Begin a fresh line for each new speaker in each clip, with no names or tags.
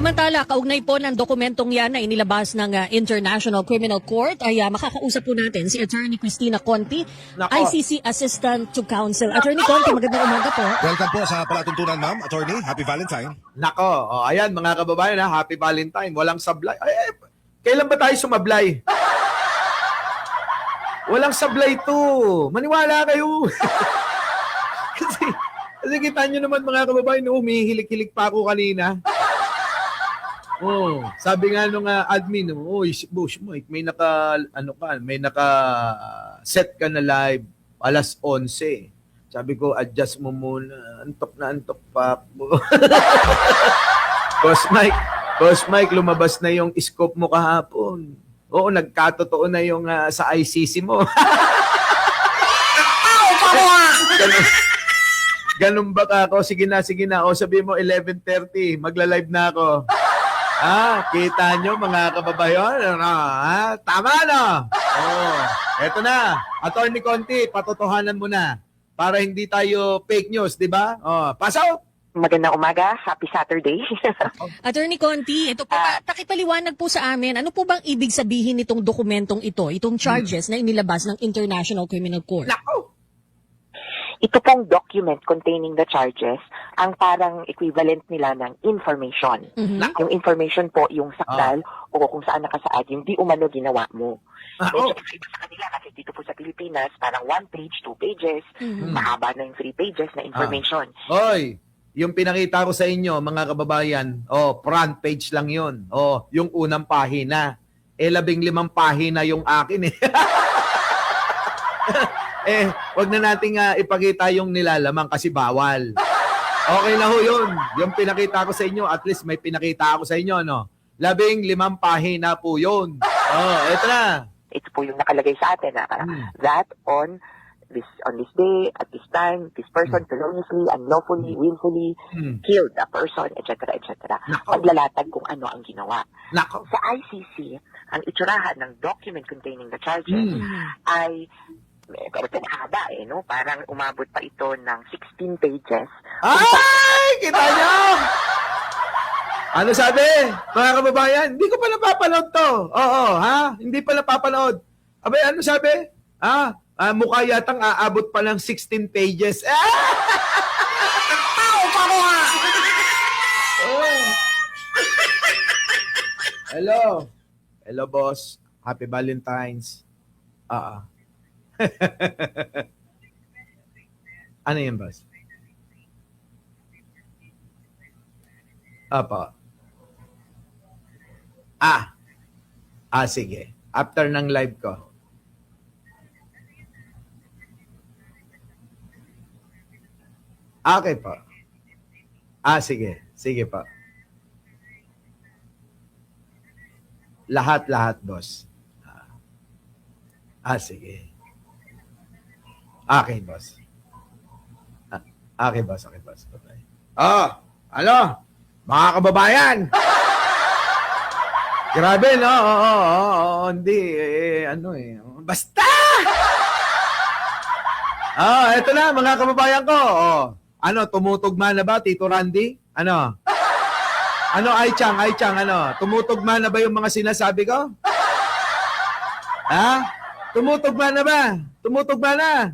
Samantala, kaugnay po ng dokumentong yan na inilabas ng International Criminal Court ay makakausap po natin si Attorney Cristina Conti, ICC Assistant to Counsel. Attorney Conti, magandang umaga po.
Welcome po sa palatuntunan, ma'am. Attorney, happy Valentine.
Nako, ayan mga kababayan, happy Valentine. Walang sablay. Kailan ba tayo sumablay? Walang sablay to. Maniwala kayo. kasi kita nyo naman mga kababayan, humihilik-hilik pa ako kanina. Sabi nga nung admin, Bush Mike, may naka-set ka na live alas 11. Sabi ko, adjust mo muna. Antok na antok pa ako. Boss Mike, lumabas na yung scope mo kahapon. Oo, nagkatotoo na yung sa ICC mo. Ganun ba ka ako? Sige na. O sabi mo, 11:30, magla-live na ako. Kita nyo mga kababayan? Tama na. Eto na. Attorney Conti, patotohanan mo na. Para hindi tayo fake news, di ba? Pass out!
Magandang umaga. Happy Saturday.
Attorney Conti, ito po, pakipaliwanag po sa amin, ano po bang ibig sabihin nitong dokumentong ito, itong charges na inilabas ng International Criminal Court?
Nako!
Ito pong document containing the charges, ang parang equivalent nila ng information. Yung information po, yung sakdal o kung saan nakasaad, yung di umano ginawa mo. Medyo kakaiba sa kanila kasi dito po sa Pilipinas, parang 1 page, 2 pages, mahaba na yung 3 pages na information.
Hoy! Yung pinakita ko sa inyo, mga kababayan, front page lang yun. Yung unang pahina. 15 pahina yung akin eh. Wag na nating ipakita yung nilalaman kasi bawal. Okay na ho yun. Yung pinakita ko sa inyo, at least may pinakita ako sa inyo, no? 15 pahina po yun. Eto na.
Ito po yung nakalagay sa atin, that on this day, at this time, this person feloniously, unlawfully, willfully killed a person, etc., etc. Paglalatag kung ano ang ginawa.
Nako.
Sa ICC, ang itsurahan ng document containing the charges ay pero pinahaba no? Parang umabot pa ito ng 16 pages.
Ay! Kita nyo! Ano sabi? Mga kababayan, hindi ko pa napapanood to. Hindi pa napapanood. Abay, ano sabi? Mukha yatang aabot pa ng 16 pages. Hello, boss. Happy Valentine's. Ano yun, boss? Apa. Sige. After ng live ko. Okay po. Sige. Sige po. Lahat, boss. Sige. Okay, boss. Okay, boss. Bye. Ano? Mga kababayan! Grabe, no? Hindi. Basta! Eto na, mga kababayan ko. Tumutugma na ba, Tito Randy? Ano, Aichang, tumutugma na ba yung mga sinasabi ko? Tumutugma na ba? Tumutugma na?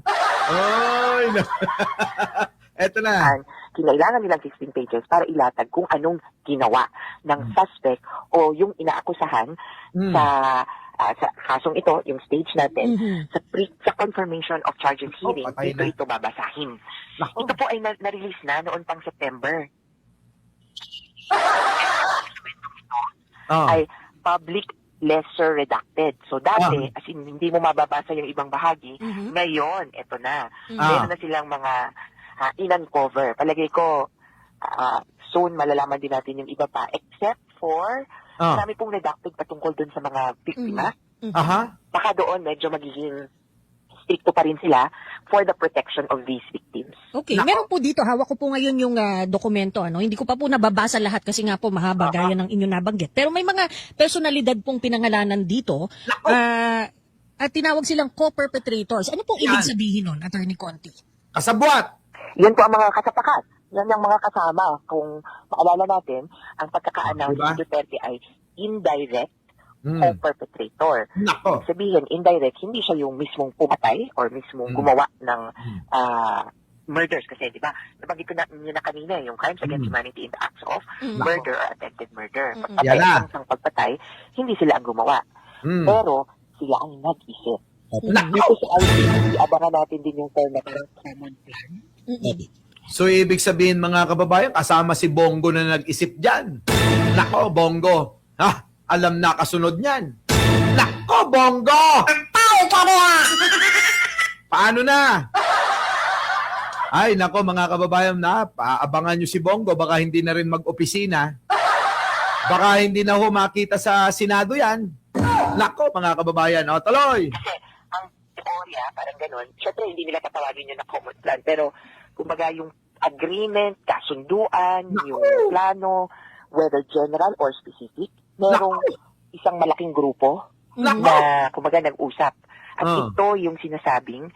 No. Eto na.
Kinailangan nilang 16 pages para ilatag kung anong ginawa ng suspect o yung inaakusahan sa kasong ito, yung stage natin, sa confirmation of charges hearing, ito babasahin. Ito po ay na-release na noon pang September. Ay public lesser redacted. So dati, as in, hindi mo mababasa yung ibang bahagi. Ngayon, eto na. Meron na silang mga in-uncover. Palagay ko, soon malalaman din natin yung iba pa. Except for, marami pong redacted patungkol dun sa mga biktima. Baka doon, medyo magiging stricto pa rin sila for the protection of these victims.
Okay, meron po dito, hawak ko po ngayon yung dokumento. Hindi ko pa po nababasa lahat kasi nga po mahaba gaya ng inyo nabanggit. Pero may mga personalidad pong pinangalanan dito at tinawag silang co-perpetrators. Ano pong ibig sabihin nun, Attorney Conti?
Kasabwat!
Yan po ang mga kasapakat Yan ang mga kasama. Kung maalala natin, ang pagkaka-announce
Diba?
ni Duterte ay indirect
Hmm.
co-perpetrator.
Nako.
Ibig sabihin, indirect, hindi siya yung mismong pumatay or mismong gumawa ng murders. Kasi, di ba, nabanggit ko na yun na kanina, yung crimes against humanity in the acts of murder or attempted murder. Pagpatay,
Yala.
ang pagpatay, hindi sila ang gumawa.
Hmm.
Pero, sila ang nag-isip.
Nako.
Dito sa ICC, abangan natin din yung term na parang common plan.
So, ibig sabihin mga kababayan, kasama si Bongo na nag-isip dyan. Nako, Bongo. Ha? Alam na kasunod niyan. Nako, Bongo! Paano na? Ay, nako mga kababayan na, paabangan nyo si Bongo, baka hindi na rin mag-opisina. Baka hindi na ho makita sa Senado yan. Nako mga kababayan, o tuloy.
Kasi, ang teorya, parang ganun, syempre hindi nila tatawagin yun na common plan, pero, kumbaga yung agreement, kasunduan, yung plano, whether general or specific, merong isang malaking grupo na, kumbaga, nag-usap. At ito yung sinasabing,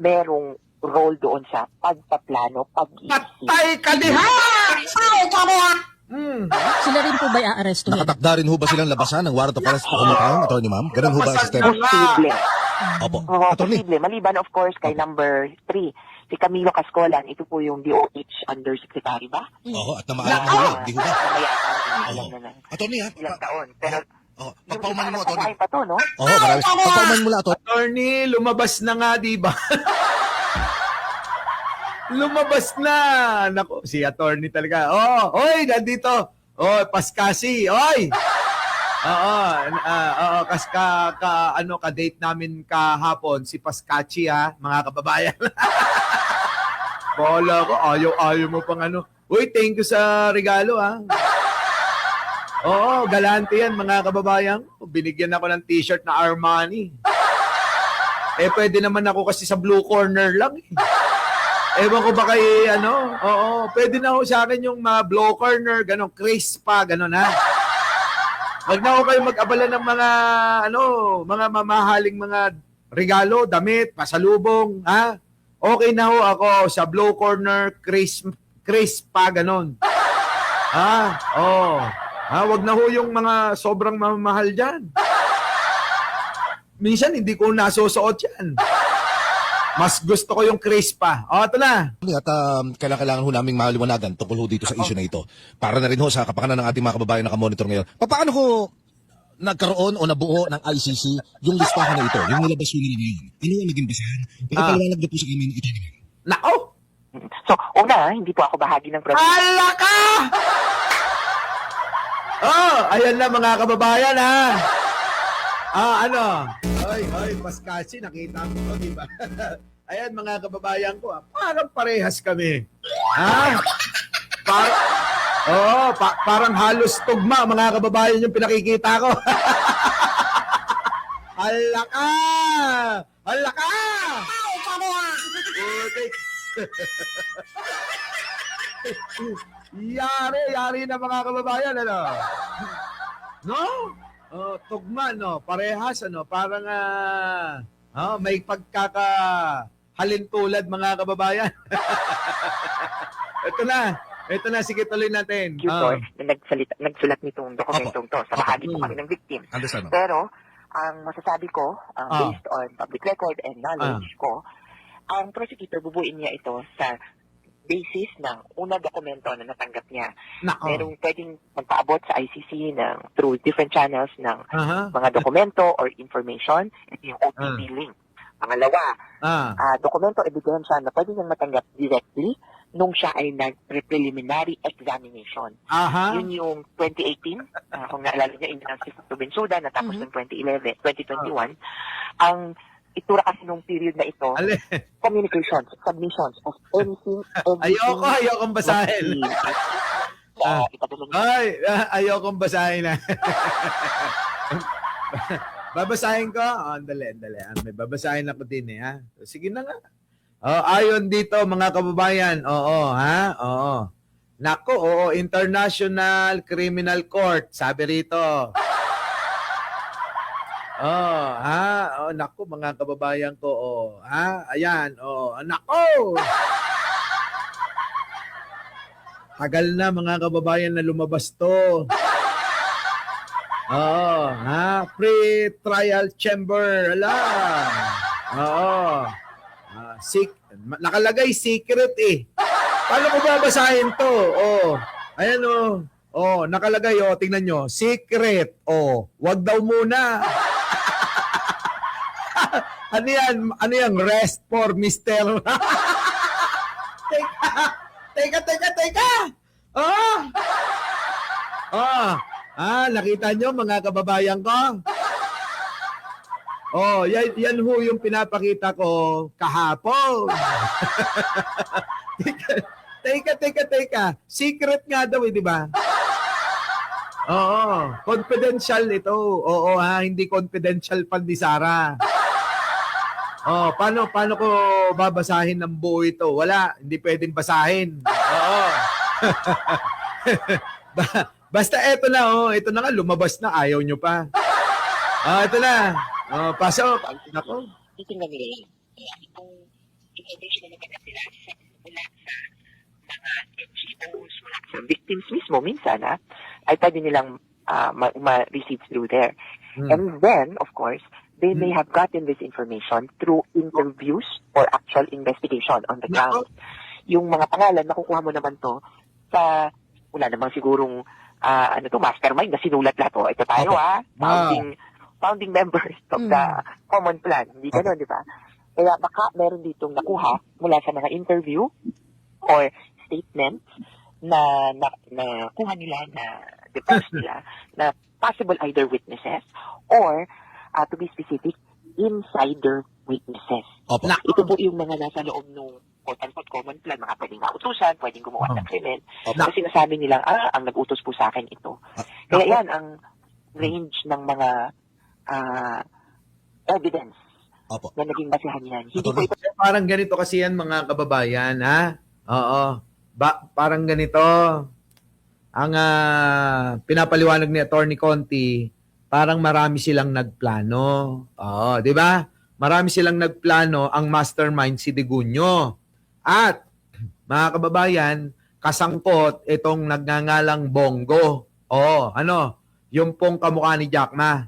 merong role doon sa pagpaplano, pag-iisip.
Patay ka diha! Hmm.
Sila rin po ba i-aarestuhin?
Nakatakda rin ho ba silang labasan ng warrant of arrest po kumakain, Attorney Ma'am? Ganun ho ba ang sistema?
Posible.
Opo.
Oo,
Attorney.
posible. Maliban, of course, kay number 3, si Camilo Cascolan, ito po yung DOH Undersecretary ba?
Oo, at namaalam na ho, di ho ba?
Namayatan, alam na ng
Attorney ha?
ilang taon. Pero,
Pagpauman mo,
yung
Attorney.
pa to, no?
Oo, marami. Pagpauman mo lang, Attorney.
Attorney, lumabas na nga, di ba? Lumabas na. Nako, si attorney talaga. Oh, oy, nandito. Oh, Paskasi. Oy. Oo, ka-date namin kahapon si Paskachi ha, mga kababayan. Bola ko, ayaw mo pang ano. Uy, thank you sa regalo ha. Oo, galante yan mga kababayan. Binigyan ako ng t-shirt na Armani. Pwede naman ako kasi sa blue corner lang eh. Ewan ko ba kay pwede na ho sa akin yung blue corner, ganon, crispa, ganon ha. Wag na ho kayo mag-abala ng mga mamahaling mga regalo, damit, pasalubong, ha. Okay na ho ako sa blue corner, crispa, ganon. Wag na ho yung mga sobrang mamahal dyan. Minsan hindi ko nasusuot yan. Mas gusto ko yung crispa. Ito na.
At kailangan ho naming maliwanagan tungkol ho dito sa issue na ito. Para na rin ho sa kapakanan ng ating mga kababayan na kamonitor ngayon. Paano ho nagkaroon o nabuo ng ICC yung listahan na ito? Yung nilabas ho nila ngayon. Ano ang naging basahan? Pakipaliwanag na po sa amin ito naman.
Nako!
So, una, hindi po ako bahagi ng program.
Hala ka! Ayan na mga kababayan ha. Hoy, Paskasi, nakita mo to, di ba? Ayan mga kababayan ko, parang parehas kami. Ha? Parang halos tugma mga kababayan yung pinakikita ko. Hala ka! Hala ka! Yari na mga kababayan, ano? No? Tugma, no? Parehas, ano? Parang, may pagkakahalintulad, mga kababayan. Ito na, sige tuloy natin.
Na nagsulat nitong dokumentong to sa bahagi po kami ng victims.
Understand.
Pero, ang masasabi ko, based on public record and knowledge ko, ang prosecutor bubuin niya ito sa basis ng unang dokumento na natanggap niya. Merong pwedeng magpaabot sa ICC through different channels ng mga dokumento or information. Ito yung OTP link. Pangalawa, dokumento ebidensya na pwede niyang matanggap directly nung siya ay nag-preliminary examination. Yun yung 2018, kung naalala niya, in-announced sa Bensuda, natapos ng 2021. Ang itura kasi nung period na ito, communications, submissions of anything.
Ayokong basahin. Ayokong basahin na. Babasahin ko? Andali. May babasahin ako din ha. Sige na nga. Ayon dito mga kababayan. Oo. Nako, International Criminal Court. Sabi rito. Nako mga kababayan ko. Ayan. Nako. tagal na mga kababayan na lumabas to. Oo, ha? Pre-trial chamber. Ala. Oo. Nakalagay secret eh. Paano ko babasahin to? Oh, ayan oh. Oh, nakalagay oh, tingnan nyo. Secret. Oh, wag daw muna. Ano yan? Ano yan? Rest for Mr. Teka. Oh. Oh. Nakita nyo mga kababayan ko? Oh, yan ho yung pinapakita ko kahapon. Teka. Secret nga daw eh, di ba? Oo, confidential ito. Oo ha, hindi confidential pa ni Sara. Oh, paano ko babasahin ng buo ito? Wala, hindi pwedeng basahin. Oo. Basta eto na oh, ito na nga lumabas na, ayaw nyo pa. Ito na. Oh, pasok. Nako.
Titingnan nila yan. Kaya itong information na nagkakaroon sila mula sa mga NGOs, mula sa victims mismo, minsan ay pwede nilang ma-receive through there. And then, of course, they may have gotten this information through interviews or actual investigation on the ground. Yung mga pangalan, nakukuha mo naman to sa, wala namang sigurong, mastermind na sinulat lahat. Ito tayo, founding members of the common plan. Hindi gano'n, di ba? Kaya baka meron ditong nakuha mula sa mga interview or statements na kuha nila, na deposit nila, na possible either witnesses or, to be specific, insider witnesses.
Opo.
Ito po yung mga nasa loob ng quote-unquote common plan, mga pwedeng nautusan, pwedeng gumawa ng krimen. Kasi sinasabi nilang, ang nag-utos po sa akin ito. Kaya yan ang range ng mga evidence na naging basehan yan. Hindi po ito.
Parang ganito kasi yan mga kababayan, ha? Oo. Parang ganito. Ang pinapaliwanag ni Attorney Conti, parang marami silang nagplano. Oo, di ba? Marami silang nagplano, ang mastermind si Digunyo. At, mga kababayan, kasangkot itong nagngangalang Bongo. Oo, yung pong kamukha ni Jack Ma.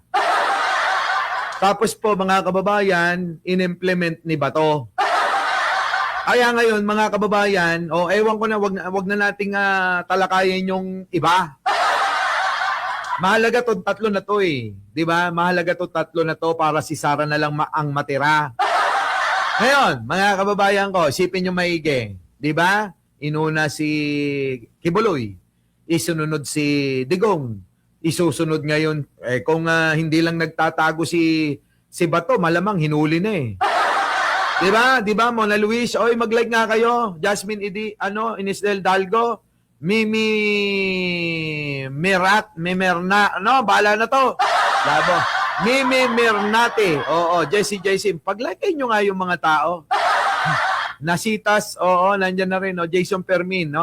Tapos po, mga kababayan, in-implement ni Bato. Kaya ngayon, mga kababayan, ewan ko na, wag na nating talakayin yung iba. Mahalaga to tatlo na to eh. 'Di ba? Mahalaga to tatlo na to para si Sara na lang ang matira. Ngayon, mga kababayan ko, isipin niyo maigi, 'di ba? Inuna si Kibuloy, isunod si Digong, isusunod ngayon kung hindi lang nagtatago si Bato, malamang hinuli na eh. 'Di ba? 'Di ba, Mona Luis? Oy, mag-like nga kayo. Jasmine Inisdel Dalgo. Mimi Mimerna, bahala na to. Labo. Mimi Mirnate. Oo, Jessie. Pag-like nyo nga yung mga tao. Nasitas, nandyan na rin. Jason Permin,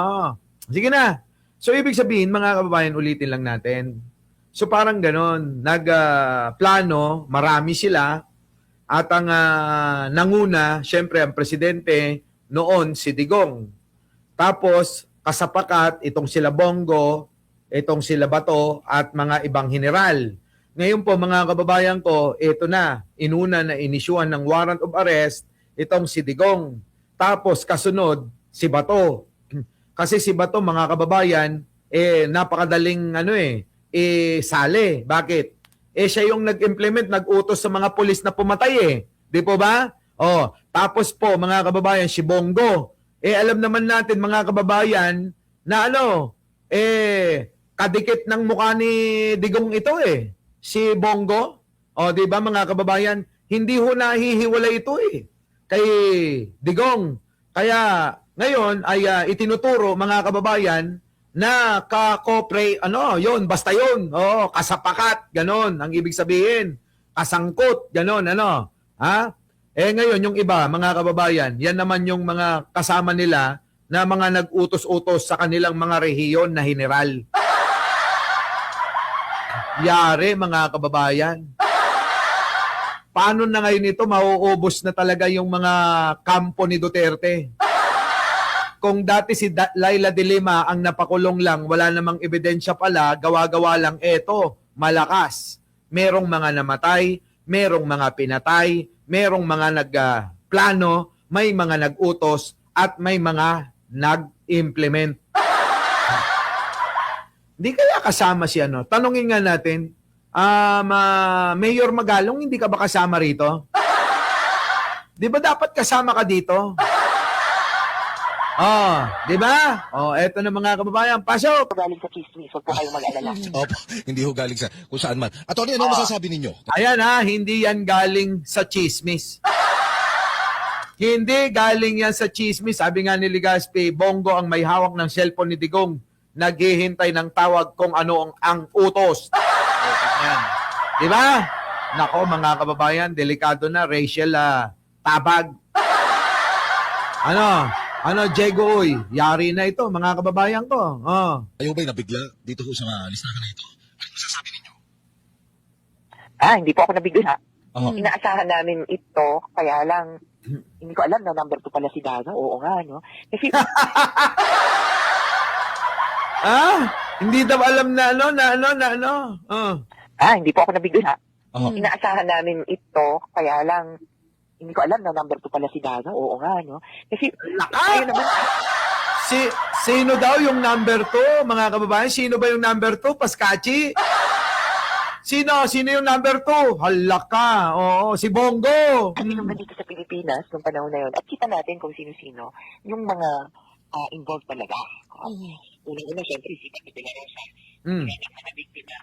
Sige na. So, ibig sabihin, mga kababayan, ulitin lang natin. So, parang ganon. Nagplano, marami sila. At ang nanguna, syempre, ang presidente noon, si Digong. Tapos, kasapakat, itong sila Bongo, itong sila Bato, at mga ibang general. Ngayon po, mga kababayan ko, ito na, inuna na inisyuhan ng warrant of arrest, itong si Digong. Tapos, kasunod, si Bato. Kasi si Bato, mga kababayan, napakadaling, sale. Bakit? Siya yung nag-implement, nag-utos sa mga pulis na pumatay Di po ba? Tapos po, mga kababayan, si Bongo, alam naman natin mga kababayan na kadikit ng mukha ni Digong ito si Bongo. Di ba mga kababayan? Hindi ho nahihiwalay ito kay Digong. Kaya ngayon ay itinuturo mga kababayan na yun, basta yun. Kasapakat, ganon ang ibig sabihin. Kasangkot, ganon, ha? Ngayon, yung iba, mga kababayan, yan naman yung mga kasama nila na mga nag-utos-utos sa kanilang mga rehiyon na general. Yari, mga kababayan. Paano na ngayon ito, mauubos na talaga yung mga kampo ni Duterte? kung dati si Laila de Lima ang napakulong lang, wala namang ebidensya pala, gawa-gawa lang, eto, malakas. Merong mga namatay, merong mga pinatay, merong mga nagplano, may mga nag-utos, at may mga nag-implement. Hindi kaya kasama si ano? Tanungin nga natin, Mayor Magalong, hindi ka ba kasama rito? Di ba dapat kasama ka dito? Oh, di ba? Oh, eto na mga kababayan. Pasok!
Galing sa chismis, huwag po kayong mag-alala.
Opo, hindi ho galing sa kung saan man. Attorney, ano masasabi ninyo?
Ayan ha, hindi yan galing sa chismis. Hindi galing yan sa chismis. Sabi nga ni Legaspi, Bongo ang may hawak ng cellphone ni Digong. Naghihintay ng tawag kung ano ang utos. Yan. Di ba? Nako mga kababayan, delikado na. Rachel Tabag. Ano, Diego, uy, yari na ito, mga kababayan ko. Oh.
Ayaw ba'y nabigla dito ho sa listahan na ito? Ano masasabi ninyo?
Hindi po ako nabigla.
Oo.
Inaasahan namin ito, kaya lang, hindi ko alam na number 2 pala si Dano. Oo nga, no? Kasi,
Hindi daw alam na ano. Oh.
hindi po ako nabigla.
Oo.
Inaasahan namin ito, kaya lang, hindi ko alam na number 2 pala si Dano. Oo nga, no? Kasi, ayun naman,
Sino daw yung number 2, mga kababayan? Sino ba yung number 2? Paskachi? Sino yung number 2? Hala ka. Oo, si Bongo.
kasi nung nandito sa Pilipinas, nung panahon na yun, at kita natin kung sino-sino, yung mga involved talaga. Unang-una, syempre, si Bato de la Rosa.
Mm.
Kaya yung mga biktima,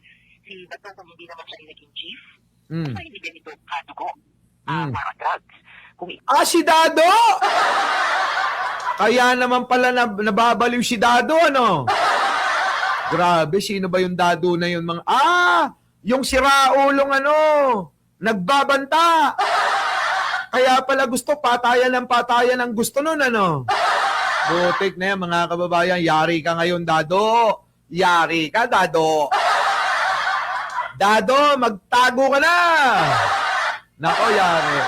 si Bato, kung hindi naman siya naging chief,
Mm.
kung hindi ganito kadugo, para drugs. Kung
Si Dado! Kaya naman pala nababaliw si Dado, ano? Grabe, sino ba yung Dado na yun? Yung si Raulong, nagbabanta. Kaya pala gusto, patayan ang gusto nun, ano? Butik na yan, mga kababayan. Yari ka ngayon, Dado. Yari ka, Dado. Dado, magtago ka na! Nako,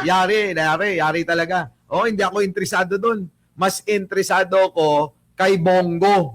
yari talaga. Hindi ako interesado dun. Mas interesado ko kay Bongo.